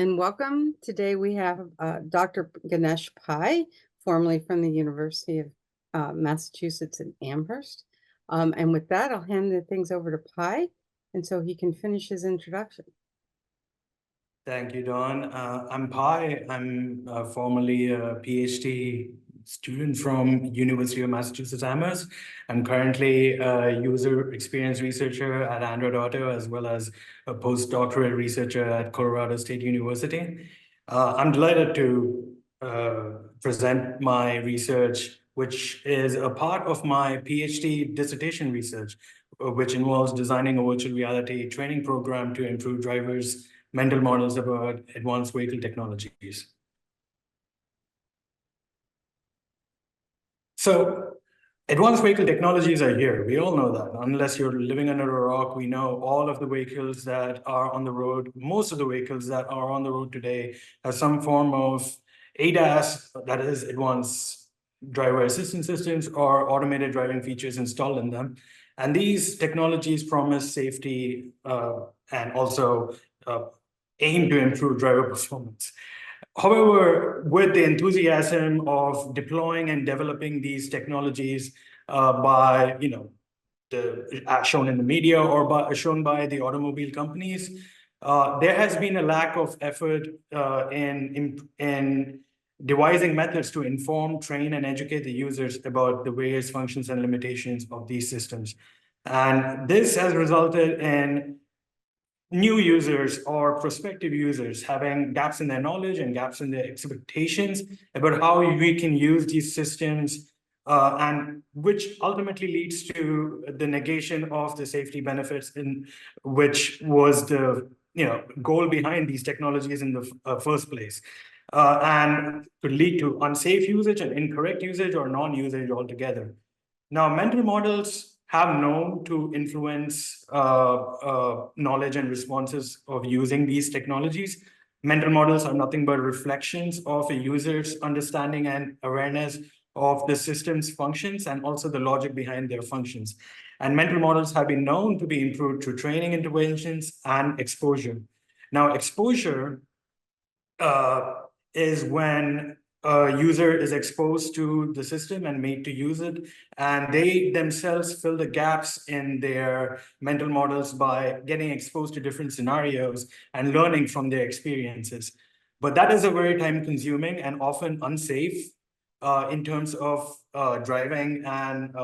And welcome. Today we have Dr. Ganesh Pai, formerly from the University of Massachusetts in Amherst. And with that, I'll hand the things over to Pai, and so he can finish his introduction. Thank you, Dawn. I'm Pai. I'm formerly a PhD student from University of Massachusetts Amherst. I'm currently a user experience researcher at Android Auto, as well as a postdoctoral researcher at Colorado State University. I'm delighted to present my research, which is a part of my PhD dissertation research, which involves designing a virtual reality training program to improve drivers' mental models about advanced vehicle technologies. So advanced vehicle technologies are here. We all know that. Unless you're living under a rock, we know all of the vehicles that are on the road, most of the vehicles that are on the road today have some form of ADAS, that is advanced driver assistance systems, or automated driving features installed in them. And these technologies promise safety and also aim to improve driver performance. However, with the enthusiasm of deploying and developing these technologies by, shown in the media or shown by the automobile companies, there has been a lack of effort in devising methods to inform, train, and educate the users about the various functions and limitations of these systems. And this has resulted in new users or prospective users having gaps in their knowledge and gaps in their expectations about how we can use these systems, and which ultimately leads to the negation of the safety benefits, in which was the goal behind these technologies in the first place, and could lead to unsafe usage and incorrect usage or non-usage altogether. Now, mental models have known to influence knowledge and responses of using these technologies. Mental models are nothing but reflections of a user's understanding and awareness of the system's functions and also the logic behind their functions. And mental models have been known to be improved through training interventions and exposure. Now, exposure is when a user is exposed to the system and made to use it, and they themselves fill the gaps in their mental models by getting exposed to different scenarios and learning from their experiences. But that is a very time-consuming and often unsafe in terms of driving and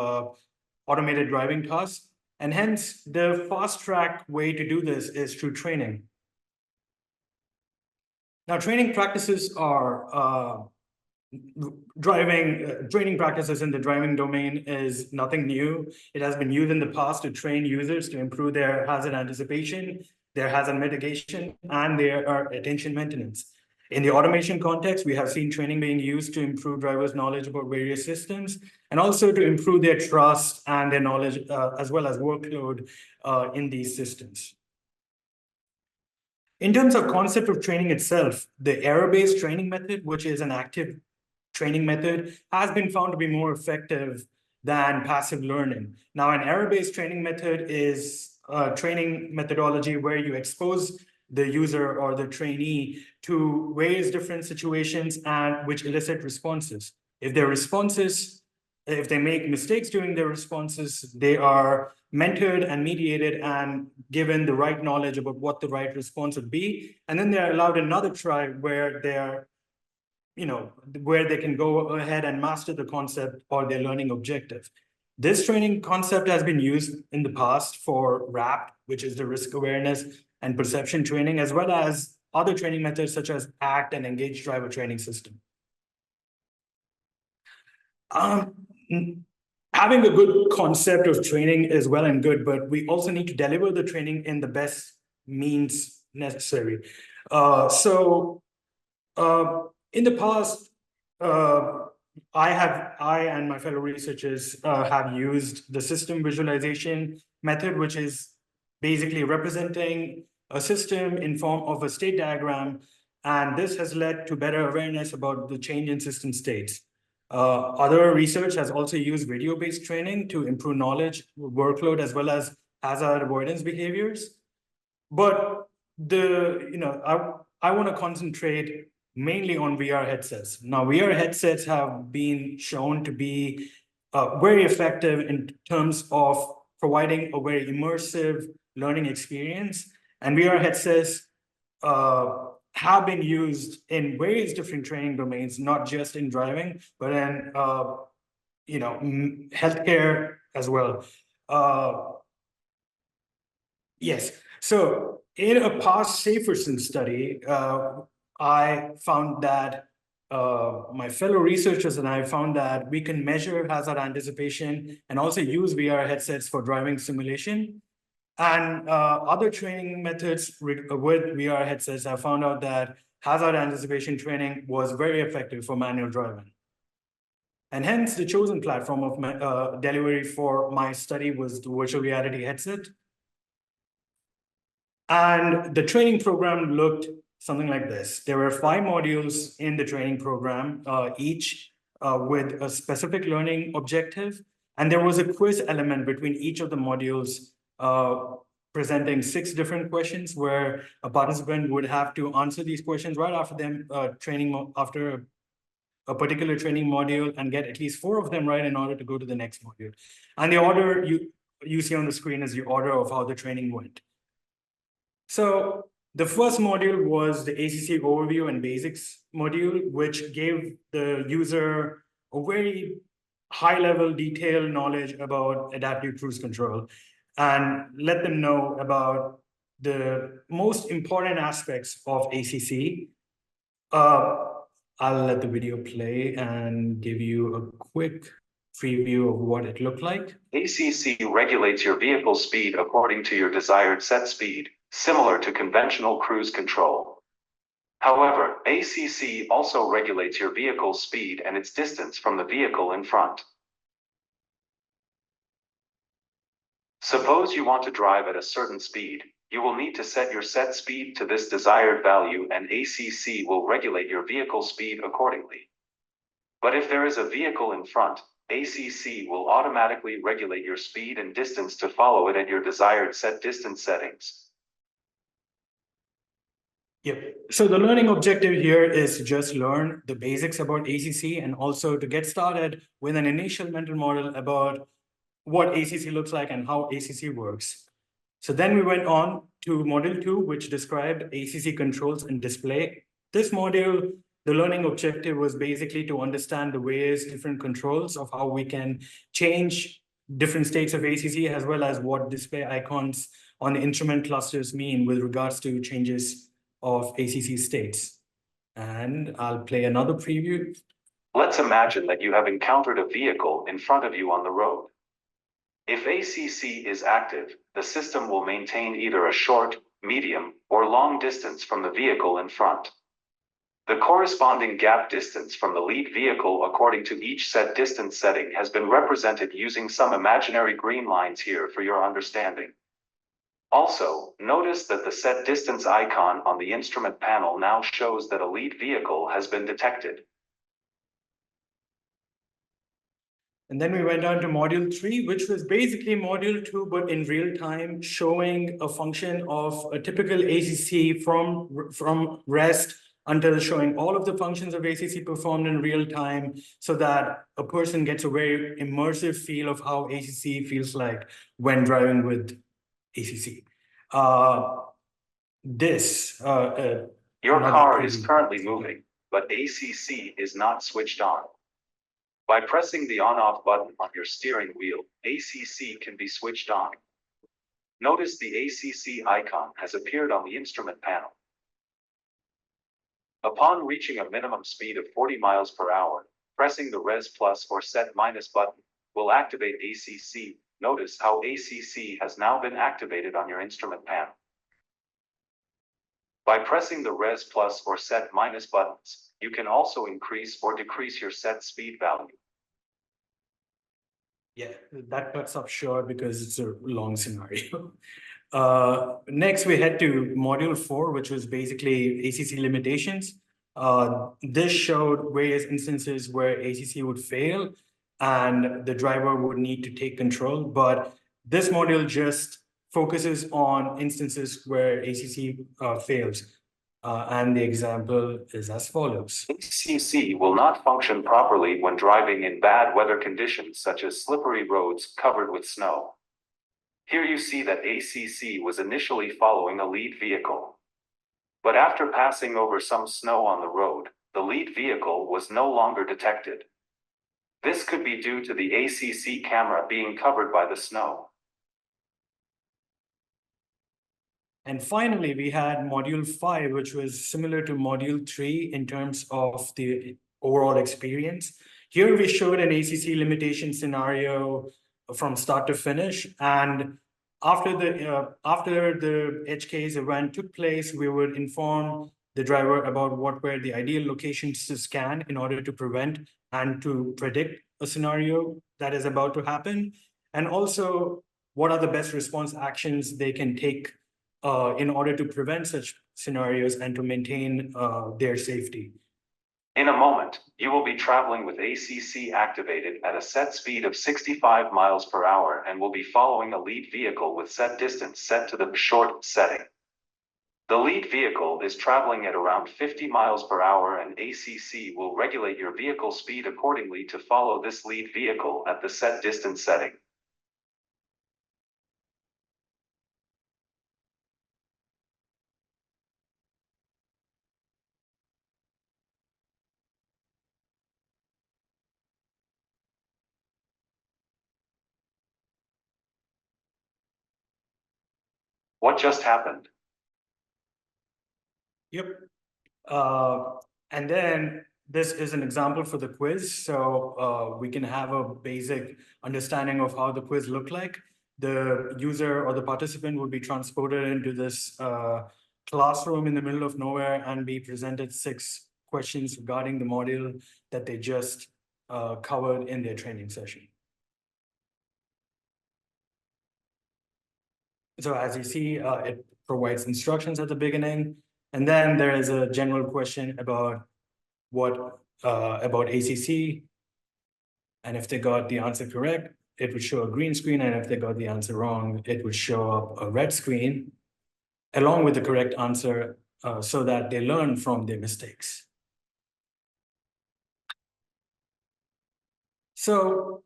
automated driving tasks. And hence, the fast-track way to do this is through training. Now, training practices are training practices in the driving domain is nothing new. It has been used in the past to train users to improve their hazard anticipation, their hazard mitigation, and their attention maintenance. In the automation context, we have seen training being used to improve drivers' knowledge about various systems and also to improve their trust and their knowledge as well as workload in these systems. In terms of concept of training itself, the error-based training method, which is an active training method, has been found to be more effective than passive learning. Now, an error-based training method is a training methodology where you expose the user or the trainee to various different situations and which elicit responses. If they make mistakes during their responses, they are mentored and mediated and given the right knowledge about what the right response would be. And then they're allowed another try where where they can go ahead and master the concept or their learning objective. This training concept has been used in the past for RAP, which is the risk awareness and perception training, as well as other training methods such as ACT and Engaged Driver Training System. Having a good concept of training is well and good, but we also need to deliver the training in the best means necessary. In the past, I and my fellow researchers have used the system visualization method, which is basically representing a system in form of a state diagram, and this has led to better awareness about the change in system states. Other research has also used video-based training to improve knowledge, workload, as well as hazard avoidance behaviors. But I want to concentrate mainly on VR headsets. Now, VR headsets have been shown to be very effective in terms of providing a very immersive learning experience. And VR headsets have been used in various different training domains, not just in driving, but in healthcare as well. Yes. So in a past Saferson study, I found that my fellow researchers and I found that we can measure hazard anticipation and also use VR headsets for driving simulation. And other training methods with VR headsets, I found out that hazard anticipation training was very effective for manual driving. And hence the chosen platform of delivery for my study was the virtual reality headset. And the training program looked something like this. There were 5 modules in the training program, each with a specific learning objective. And there was a quiz element between each of the modules, presenting 6 different questions where a participant would have to answer these questions right after them after a particular training module and get at least 4 of them right in order to go to the next module. And the order you see on the screen is the order of how the training went. So the first module was the ACC overview and basics module, which gave the user a very high-level detailed knowledge about adaptive cruise control and let them know about the most important aspects of ACC. I'll let the video play and give you a quick preview of what it looked like. ACC regulates your vehicle speed according to your desired set speed, similar to conventional cruise control. However, ACC also regulates your vehicle speed and its distance from the vehicle in front. Suppose you want to drive at a certain speed, you will need to set your set speed to this desired value and ACC will regulate your vehicle speed accordingly. But if there is a vehicle in front, ACC will automatically regulate your speed and distance to follow it at your desired set distance settings. Yep. So the learning objective here is to just learn the basics about ACC and also to get started with an initial mental model about what ACC looks like and how ACC works. So then we went on to module 2, which described ACC controls and display. This module, the learning objective was basically to understand the various different controls of how we can change different states of ACC, as well as what display icons on the instrument clusters mean with regards to changes of ACC states. And I'll play another preview. Let's imagine that you have encountered a vehicle in front of you on the road. If ACC is active, the system will maintain either a short, medium, or long distance from the vehicle in front. The corresponding gap distance from the lead vehicle according to each set distance setting has been represented using some imaginary green lines here for your understanding. Also, notice that the set distance icon on the instrument panel now shows that a lead vehicle has been detected. And then we went on to module 3, which was basically module 2, but in real time, showing a function of a typical ACC from rest until showing all of the functions of ACC performed in real time so that a person gets a very immersive feel of how ACC feels like when driving with ACC. Your car is currently moving, but ACC is not switched on. By pressing the on-off button on your steering wheel, ACC can be switched on. Notice the ACC icon has appeared on the instrument panel. Upon reaching a minimum speed of 40 miles per hour, pressing the Res Plus or Set Minus button will activate ACC. Notice how ACC has now been activated on your instrument panel. By pressing the Res Plus or Set Minus buttons, you can also increase or decrease your set speed value. Yeah, that cuts up short because it's a long scenario. Next, we head to module 4, which was basically ACC limitations. This showed various instances where ACC would fail and the driver would need to take control. But this module just focuses on instances where ACC fails. And the example is as follows. ACC will not function properly when driving in bad weather conditions such as slippery roads covered with snow. Here you see that ACC was initially following a lead vehicle. But after passing over some snow on the road, the lead vehicle was no longer detected. This could be due to the ACC camera being covered by the snow. And finally, we had module 5, which was similar to module 3 in terms of the overall experience. Here we showed an ACC limitation scenario from start to finish. And after the edge case event took place, we would inform the driver about what were the ideal locations to scan in order to prevent and to predict a scenario that is about to happen. And also, what are the best response actions they can take in order to prevent such scenarios and to maintain their safety. In a moment, you will be traveling with ACC activated at a set speed of 65 miles per hour and will be following a lead vehicle with set distance set to the short setting. The lead vehicle is traveling at around 50 miles per hour and ACC will regulate your vehicle speed accordingly to follow this lead vehicle at the set distance setting. What just happened? Yep. And then this is an example for the quiz. So we can have a basic understanding of how the quiz looked like. The user or the participant would be transported into this classroom in the middle of nowhere and be presented 6 questions regarding the module that they just covered in their training session. So as you see, it provides instructions at the beginning, and then there is a general question about what about ACC, and if they got the answer correct, it would show a green screen, and if they got the answer wrong, it would show up a red screen, along with the correct answer, so that they learn from their mistakes. So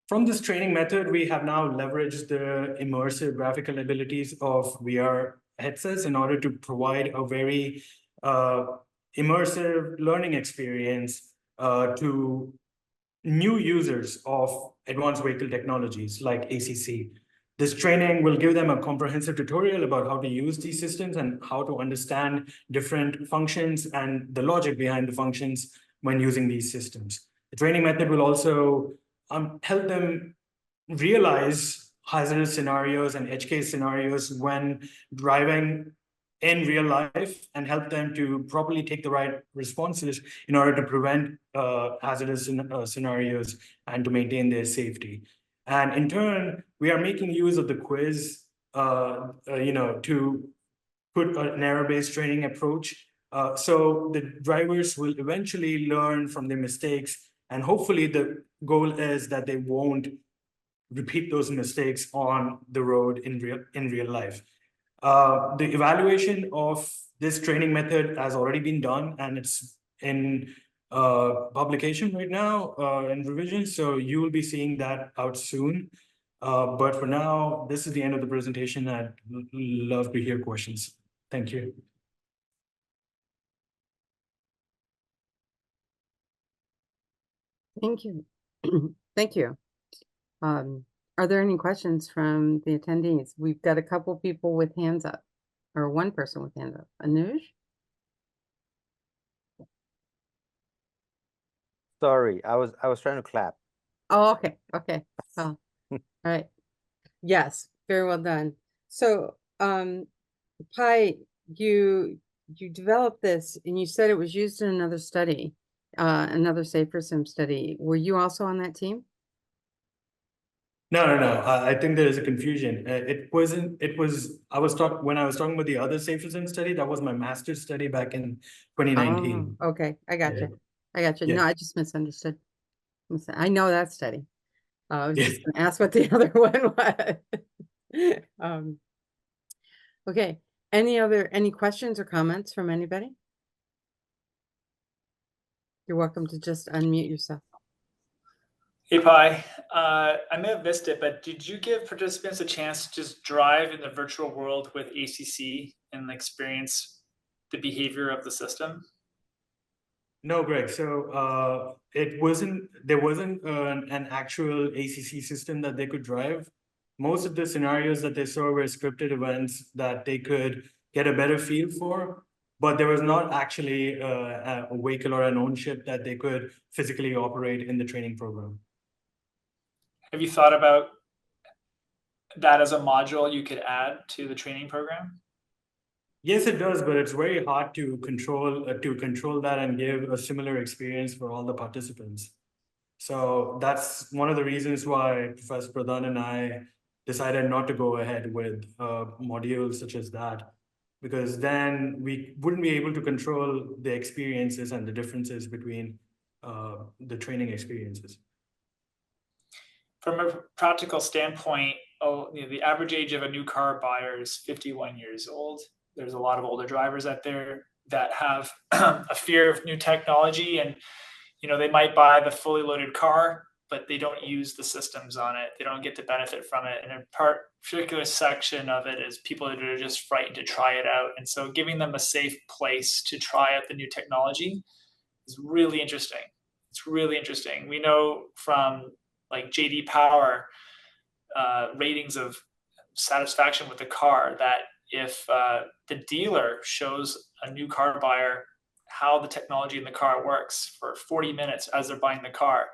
from this training method, we have now leveraged the immersive graphical abilities of VR headsets in order to provide a very immersive learning experience to new users of advanced vehicle technologies like ACC. This training will give them a comprehensive tutorial about how to use these systems and how to understand different functions and the logic behind the functions when using these systems. The training method will also help them realize hazardous scenarios and edge case scenarios when driving in real life and help them to properly take the right responses in order to prevent hazardous scenarios and to maintain their safety. And in turn, we are making use of the quiz, to put an error-based training approach. So the drivers will eventually learn from their mistakes, and hopefully the goal is that they won't repeat those mistakes on the road in real life. The evaluation of this training method has already been done, and it's in publication right now in revision. So you will be seeing that out soon. But for now, this is the end of the presentation. I'd love to hear questions. Thank you. Thank you. Thank you. Are there any questions from the attendees? We've got a couple people with hands up, or one person with hands up. Anuj? Sorry, I was trying to clap. Oh, okay, okay. Oh, all right. Yes, very well done. So, Pi, you developed this and you said it was used in another study, another SaferSim study. Were you also on that team? No. I think there is a confusion. It wasn't. It was. When I was talking about the other SaferSim study. That was my master's study back in 2019. Oh, okay, I got you. I got you. Yeah. No, I just misunderstood. I know that study. I was Yeah. just gonna ask what the other one was. Okay, Any questions or comments from anybody? You're welcome to just unmute yourself. Hey, Pi. I may have missed it, but did you give participants a chance to just drive in the virtual world with ACC and experience the behavior of the system? No, Greg. So there wasn't an actual ACC system that they could drive. Most of the scenarios that they saw were scripted events that they could get a better feel for, but there was not actually a vehicle or an own ship that they could physically operate in the training program. Have you thought about that as a module you could add to the training program? Yes, it does, but it's very hard to control that and give a similar experience for all the participants. So that's one of the reasons why Professor Pradhan and I decided not to go ahead with modules such as that, because then we wouldn't be able to control the experiences and the differences between the training experiences. From a practical standpoint, the average age of a new car buyer is 51 years old. There's a lot of older drivers out there that have a fear of new technology, and they might buy the fully loaded car, but they don't use the systems on it. They don't get to benefit from it. And a particular section of it is people that are just frightened to try it out. And so giving them a safe place to try out the new technology is really interesting. It's really interesting. We know from like JD Power ratings of satisfaction with the car that if the dealer shows a new car buyer how the technology in the car works for 40 minutes as they're buying the car,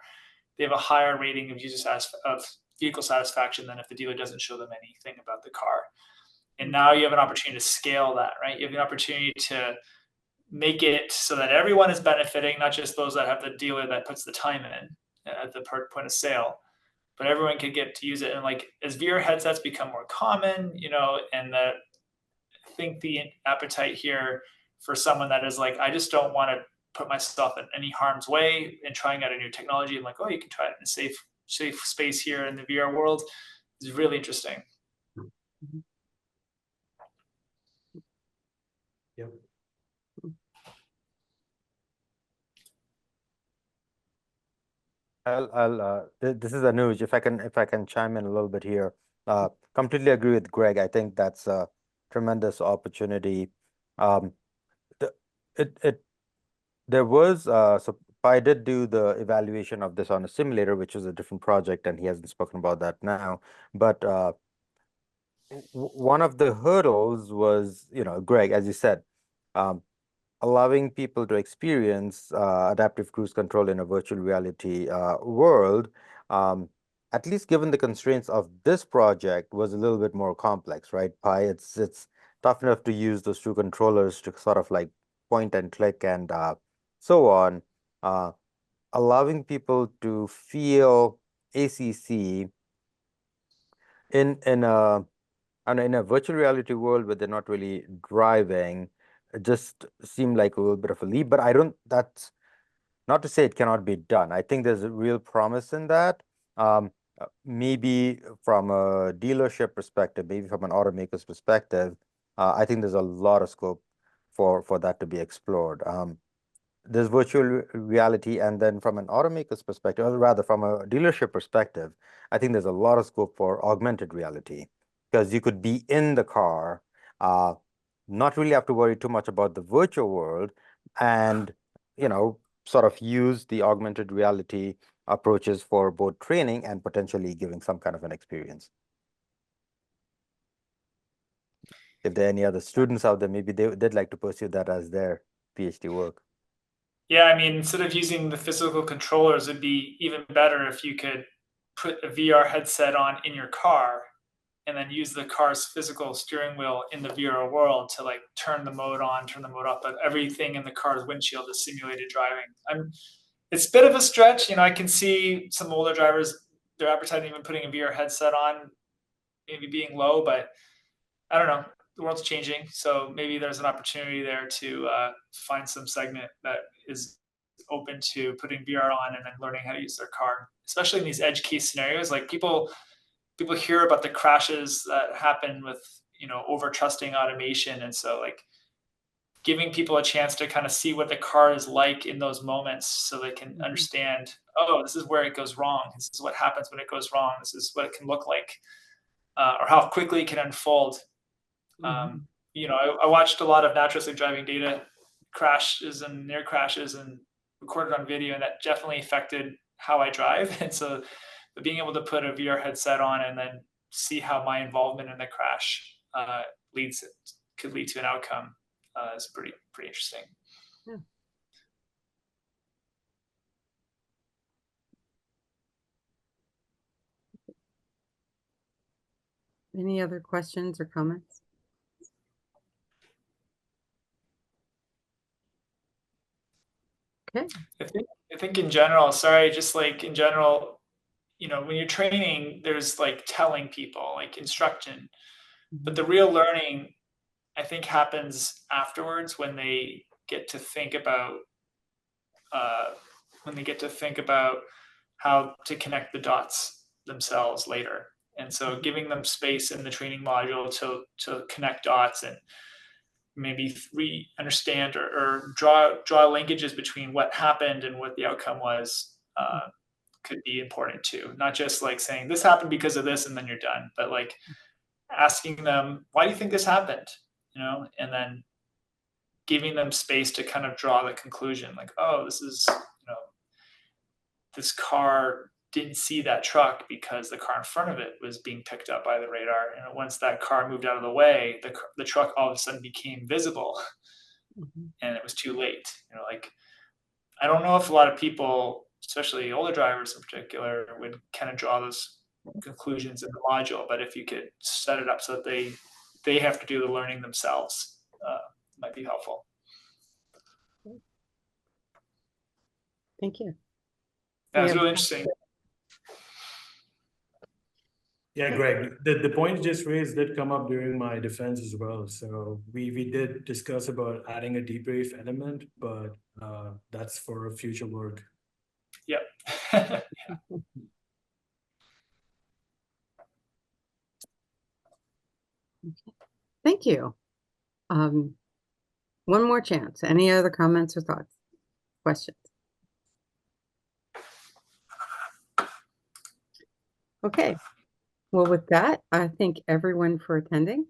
they have a higher rating of vehicle satisfaction than if the dealer doesn't show them anything about the car. And now you have an opportunity to scale that, right? You have an opportunity to make it so that everyone is benefiting, not just those that have the dealer that puts the time in at the point of sale, but everyone can get to use it. And like as VR headsets become more common, and I think the appetite here for someone that is like, I just don't want to put myself in any harm's way in trying out a new technology, and like, oh, you can try it in a safe space here in the VR world, is really interesting. Yep. This is Anuj. If I can chime in a little bit here. Completely agree with Greg. I think that's a tremendous opportunity. There was so I did do the evaluation of this on a simulator, which was a different project, and he hasn't spoken about that now. But one of the hurdles was, Greg, as you said, allowing people to experience adaptive cruise control in a virtual reality world, at least given the constraints of this project, was a little bit more complex, right? Pi, it's tough enough to use those two controllers to sort of like point and click and so on. Allowing people to feel ACC in a virtual reality world where they're not really driving, it just seemed like a little bit of a leap. But that's not to say it cannot be done. I think there's a real promise in that. Maybe from a dealership perspective, maybe from an automaker's perspective, I think there's a lot of scope for that to be explored. There's virtual reality, and then from an automaker's perspective, or rather from a dealership perspective, I think there's a lot of scope for augmented reality, because you could be in the car, not really have to worry too much about the virtual world, and sort of use the augmented reality approaches for both training and potentially giving some kind of an experience. If there are any other students out there, maybe they'd like to pursue that as their PhD work. Yeah, I mean, instead of using the physical controllers, it'd be even better if you could put a VR headset on in your car and then use the car's physical steering wheel in the VR world to like turn the mode on, turn the mode off, but everything in the car's windshield is simulated driving. It's a bit of a stretch. I can see some older drivers, their appetite even putting a VR headset on, maybe being low, but I don't know. The world's changing, so maybe there's an opportunity there to find some segment that is open to putting VR on and then learning how to use their car, especially in these edge case scenarios. Like people hear about the crashes that happen with over trusting automation. And so like giving people a chance to kind of see what the car is like in those moments so they can understand, oh, this is where it goes wrong. This is what happens when it goes wrong. This is what it can look like, or how quickly it can unfold. I watched a lot of naturalistic driving data crashes and near crashes and recorded on video, and that definitely affected how I drive. And so being able to put a VR headset on and then see how my involvement in the crash could lead to an outcome is pretty interesting. Yeah. Any other questions or comments? Okay. I think in general, sorry, just like in general, when you're training, there's like telling people, like instruction, but the real learning, I think, happens afterwards when they get to think about how to connect the dots themselves later. And so giving them space in the training module to connect dots and maybe understand or draw linkages between what happened and what the outcome was could be important too. Not just like saying this happened because of this and then you're done, but like asking them, why do you think this happened? And then giving them space to kind of draw the conclusion, like, oh, this is, this car didn't see that truck because the car in front of it was being picked up by the radar. And once that car moved out of the way, the truck all of a sudden became visible and it was too late. Like, I don't know if a lot of people, especially older drivers in particular, would kind of draw those conclusions in the module, but if you could set it up so that they have to do the learning themselves, might be helpful. Thank you. That was really interesting. Yeah, Greg, the point you just raised did come up during my defense as well. So we did discuss about adding a debrief element, but that's for future work. Yep. Thank you. One more chance. Any other comments or thoughts? Questions? Okay. Well, with that, I thank everyone for attending.